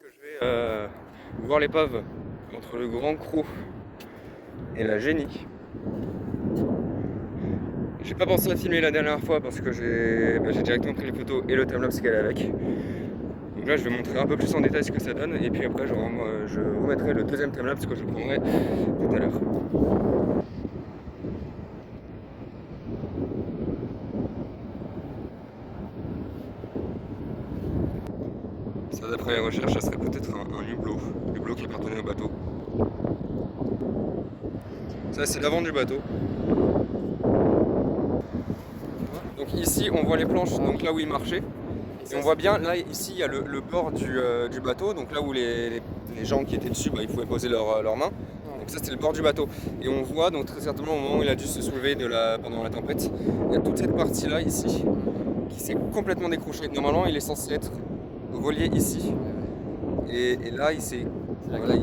que je vais voir l'épave entre le Grand Cros et la Génie. J'ai pas pensé à filmer la dernière fois parce que j'ai directement pris les photos et le timelapse qu'elle est avec. Donc là je vais montrer un peu plus en détail ce que ça donne et puis après je remettrai le deuxième timelapse que je prendrai tout à l'heure. Ça d'après les recherches ça serait peut-être un hublot qui appartenait au bateau. Ça c'est l'avant du bateau. Donc ici on voit les planches, donc là où il marchait. Et on voit bien, là ici il y a le bord du bateau, donc là où les gens qui étaient dessus, ils pouvaient poser leurs mains. Donc ça c'était le bord du bateau. Et on voit donc très certainement au moment où il a dû se soulever pendant la tempête, il y a toute cette partie là ici qui s'est complètement décrochée. Normalement il est censé être relié ici. Et là il s'est... Voilà,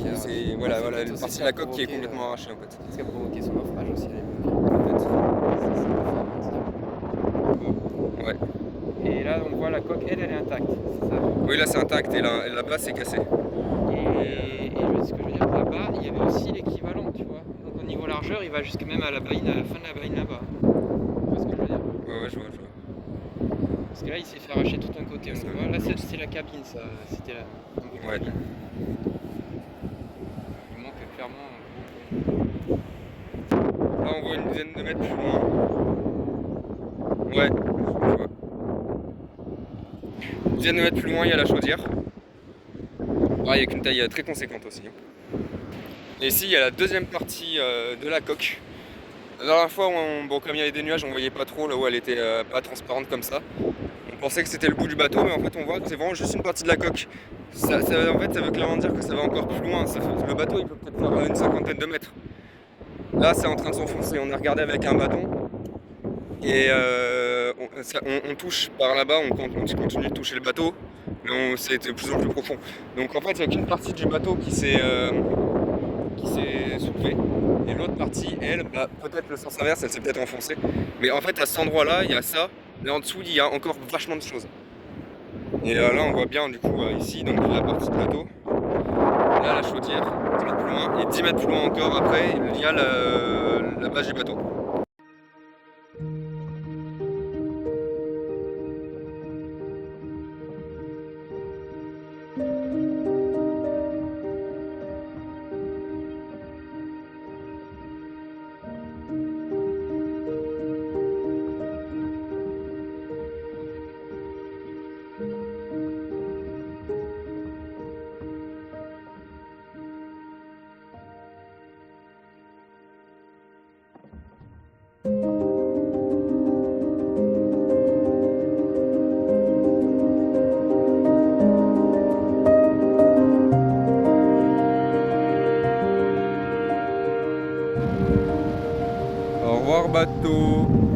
une partie de la coque qui est complètement arrachée en fait. C'est ce qui a provoqué son naufrage aussi à l'époque. Ouais. Et là on voit la coque, elle est intacte, c'est ça? Oui là c'est intact et là-bas c'est cassé. Et ce que je veux dire, là-bas, il y avait aussi l'équivalent, tu vois. Donc au niveau largeur, il va jusqu'à même à la baïne, à la fin de la baïne là-bas. Tu vois ce que je veux dire? Ouais je vois. Parce que là, il s'est fait arracher tout un côté, on le voit. Là, c'est la cabine, ça. C'était un bout de cabine. Il manque clairement. Là on voit une dizaine de mètres plus loin. Ouais, je vois. Une dizaine de mètres plus loin, il y a la chaudière. Avec une taille très conséquente aussi. Et ici, il y a la deuxième partie de la coque. La dernière fois, comme il y avait des nuages, on voyait pas trop là où elle était pas transparente comme ça. On pensait que c'était le bout du bateau, mais en fait, on voit que c'est vraiment juste une partie de la coque. En fait, ça veut clairement dire que ça va encore plus loin. Le bateau, il peut peut-être faire une cinquantaine de mètres. Là, c'est en train de s'enfoncer. On a regardé avec un bâton. Et on touche par là-bas, on continue de toucher le bateau, mais c'est de plus en plus profond. Donc en fait, il n'y a qu'une partie du bateau qui s'est soulevée, et l'autre partie, elle, peut-être le sens inverse, elle s'est peut-être enfoncée. Mais en fait, à cet endroit-là, il y a ça, mais en dessous, il y a encore vachement de choses. Et là, on voit bien, du coup, ici, donc la partie du bateau, là, la chaudière, 10 mètres plus loin, et 10 mètres plus loin encore, après, il y a la base du bateau. Au revoir bateau.